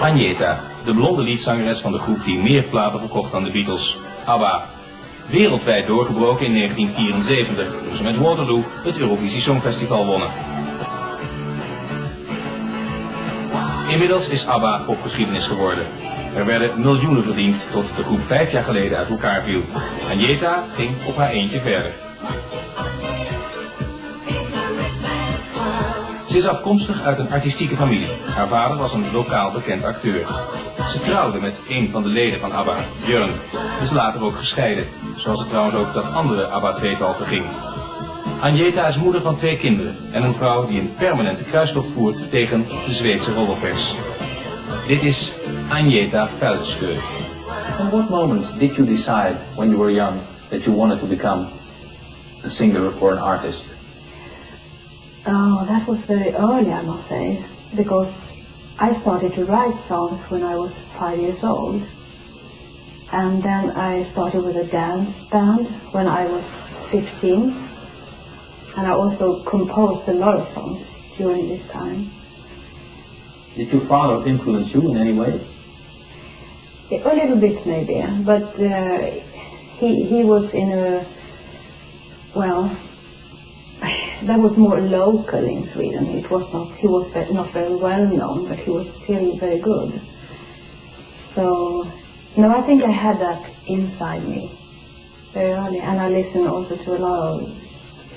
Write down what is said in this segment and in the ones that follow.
Agnetha, de blonde liedzangeres van de groep die meer platen verkocht dan de Beatles, ABBA. Wereldwijd doorgebroken in 1974, toen ze met Waterloo het Eurovisie Songfestival wonnen. Inmiddels is ABBA popgeschiedenis geworden. Er werden miljoenen verdiend tot de groep 5 jaar geleden uit elkaar viel. Agnetha ging op haar eentje verder. Ze is afkomstig uit een artistieke familie. Haar vader was een lokaal bekend acteur. Ze trouwde met een van de leden van ABBA, Björn. Is later ook gescheiden, zoals het trouwens ook dat andere ABBA-tweetal verging. Agnetha is moeder van 2 kinderen en een vrouw die een permanente kruistocht voert tegen de Zweedse roddelpers. Dit is Agnetha Fältskog. At what moment did you decide, when you were young, that you wanted to become a singer or an artist? Oh, that was very early, I must say, because I started to write songs when I was 5 years old. And then I started with a dance band when I was 15. And I also composed a lot of songs during this time. Did your father influence you in any way? A little bit maybe, but he was in a, well, that was more local in Sweden. He was not very well known, but he was still very good. So, no, I think I had that inside me very early, and I listened also to a lot of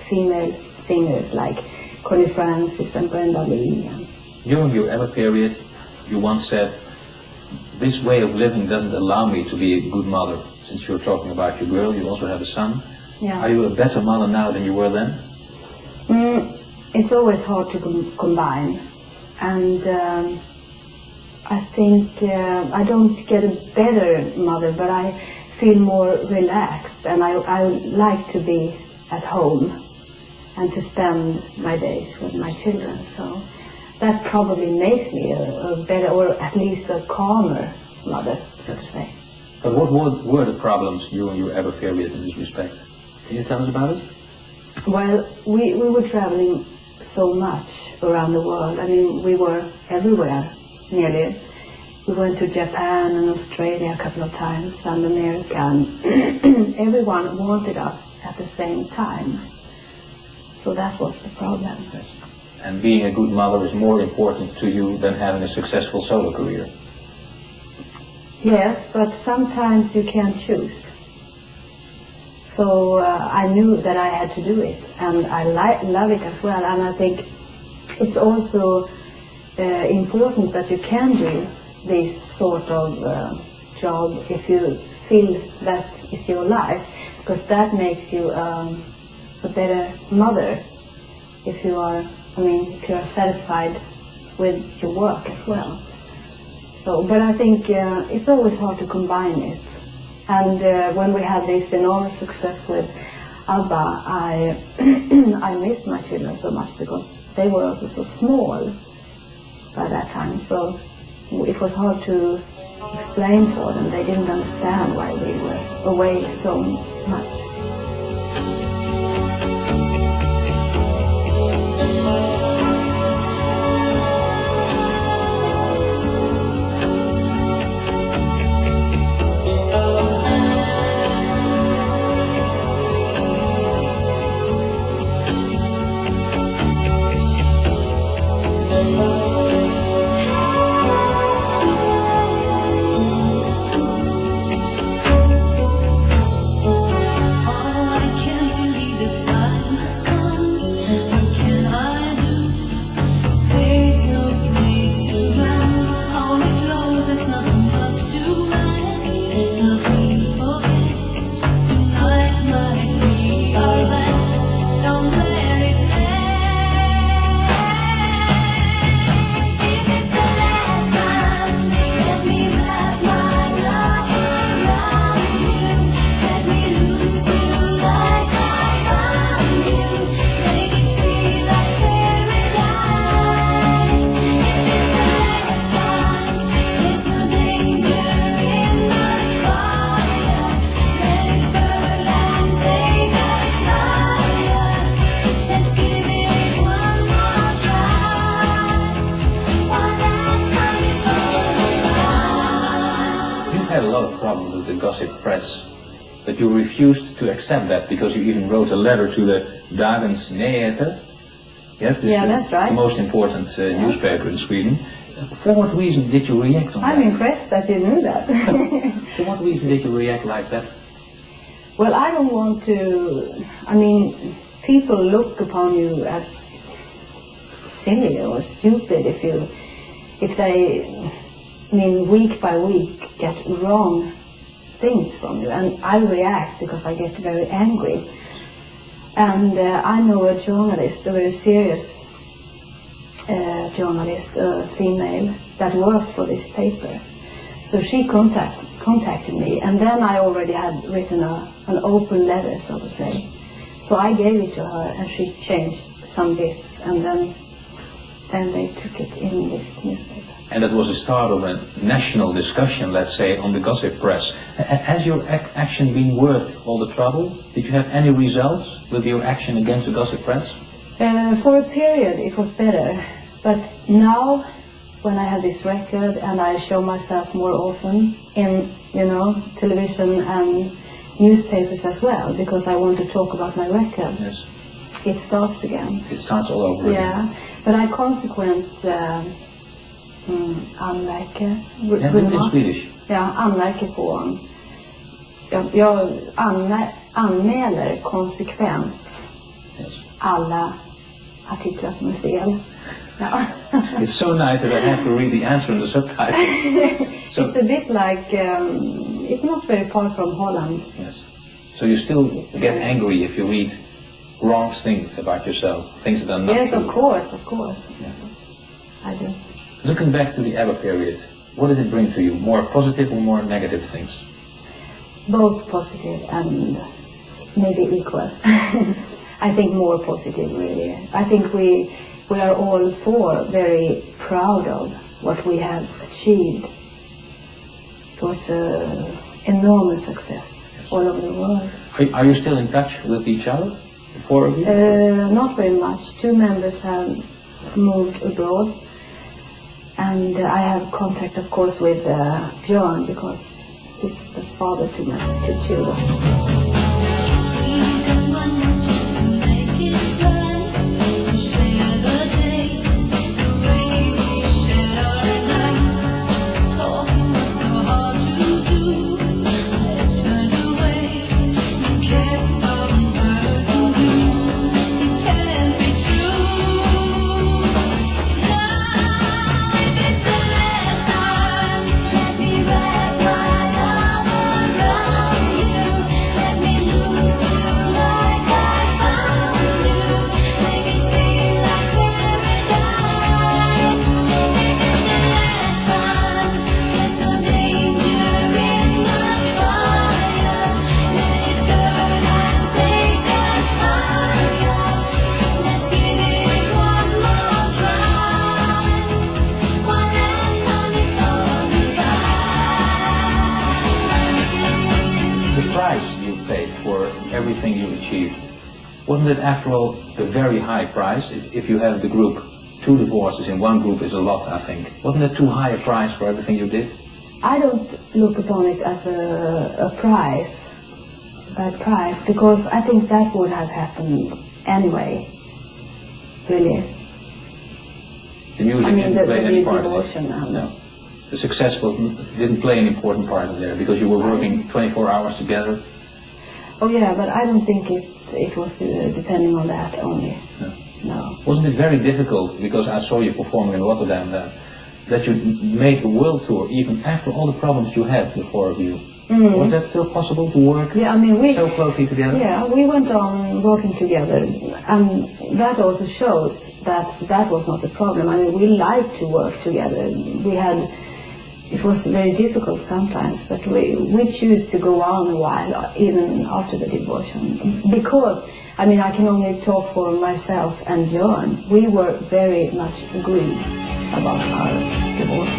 female singers like Connie Francis and Brenda Lee. During your ABBA period, you once said, "This way of living doesn't allow me to be a good mother." Since you're talking about your girl, you also have a son. Yeah. Are you a better mother now than you were then? It's always hard to combine, and I think I don't get a better mother, but I feel more relaxed, and I like to be at home and to spend my days with my children. So that probably makes me a better, or at least a calmer mother, so to say. But what were the problems during your ABBA period in this respect? Can you tell us about it? Well, we were traveling so much around the world. I mean, we were everywhere, nearly. We went to Japan and Australia a couple of times, and America, and everyone wanted us at the same time. So that was the problem. Yes. And being a good mother is more important to you than having a successful solo career. Yes, but sometimes you can't choose. So I knew that I had to do it, and I love it as well. And I think it's also important that you can do this sort of job if you feel that is your life, because that makes you a better mother if you are, if you are satisfied with your work as well. So, but I think it's always hard to combine it. And when we had this enormous success with ABBA, I missed my children so much because they were also so small by that time. So it was hard to explain for them. They didn't understand why we were away so much. All I can problem with the gossip press. But you refused to accept that because you even wrote a letter to the Dagens Nyheter. Yes, this Yeah, is that's right. the most important newspaper in Sweden. For what reason did you react on that? I'm impressed that you knew that. For what reason did you react like that? Well, I don't want to, I mean, people look upon you as silly or stupid if they, I mean, week by week get wrong things from you, and I react because I get very angry. And I know a journalist, a very serious journalist, a female, that worked for this paper. So she contacted me, and then I already had written an open letter, so to say. So I gave it to her, and she changed some bits, and then they took it in this newspaper. And that was the start of a national discussion, let's say, on the gossip press. Has your action been worth all the trouble? Did you have any results with your action against the gossip press? For a period it was better, but now when I have this record and I show myself more often in, television and newspapers as well, because I want to talk about my record, yes, it starts again. It starts all over again. Yeah, but I consequent anmärker. In Swedish? Ja, anmärker på. Jag anmäler konsekvent alla artiklar som är fel. Ja. It's so nice that I have to read the answer in the subtitle. So it's a bit like, it's not very far from Holland. Yes. So you still get angry if you read wrong things about yourself, things that are not Yes, true. of course. Yeah. I do. Looking back to the ABBA period, what did it bring to you? More positive or more negative things? Both positive and maybe equal. I think more positive, really. I think we are all four very proud of what we have achieved. It was an enormous success all over the world. Are you still in touch with each other, the four of you? Not very much. 2 members have moved abroad. And I have contact, of course, with Björn, because he's the father to my 2 children. Everything you achieved. Wasn't it, after all, a very high price? If you have the group, 2 divorces in one group is a lot, I think. Wasn't it too high a price for everything you did? I don't look upon it as a price, bad price, because I think that would have happened anyway, really. The music didn't play any part of it? No. The success didn't play an important part in there, because you were working 24 hours together. Oh yeah, but I don't think it was depending on that only. No. Wasn't it very difficult, because I saw you performing in Rotterdam then, that you made a world tour even after all the problems you had, the 4 of you? Mm. Was that still possible to work so closely together? Yeah, we went on working together, and that also shows that was not a problem. I mean, we liked to work together. It was very difficult sometimes, but we choose to go on a while, even after the divorce. Because, I mean, I can only talk for myself and Björn. We were very much agreed about our divorce.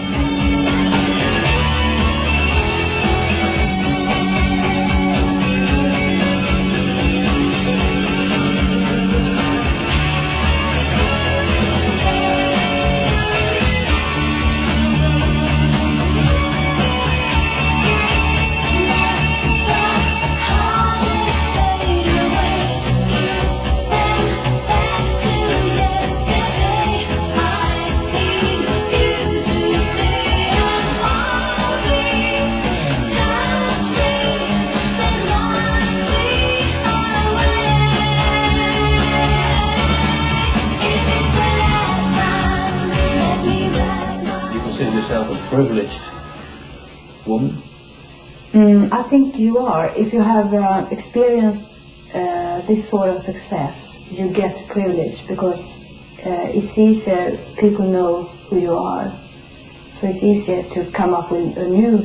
consider yourself a privileged woman? I think you are. If you have experienced this sort of success, you get privilege because it's easier, people know who you are. So it's easier to come up with a new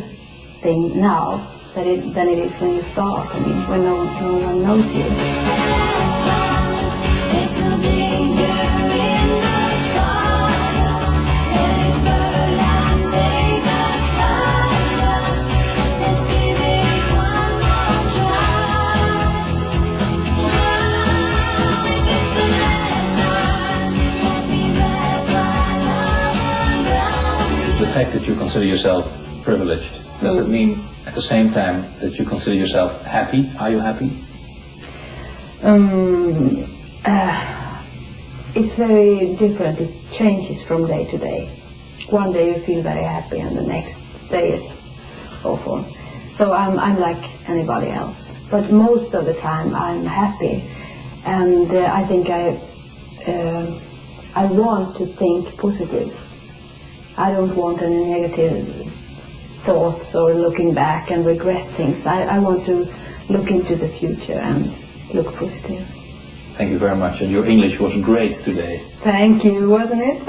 thing now than it is when you start, I mean, when no one knows you. The fact that you consider yourself privileged, does it mean at the same time that you consider yourself happy? Are you happy? It's very different. It changes from day to day. One day you feel very happy and the next day is awful. So I'm like anybody else. But most of the time I'm happy. And I think I want to think positive. I don't want any negative thoughts or looking back and regret things. I want to look into the future and look positive. Thank you very much, and your English was great today. Thank you, wasn't it?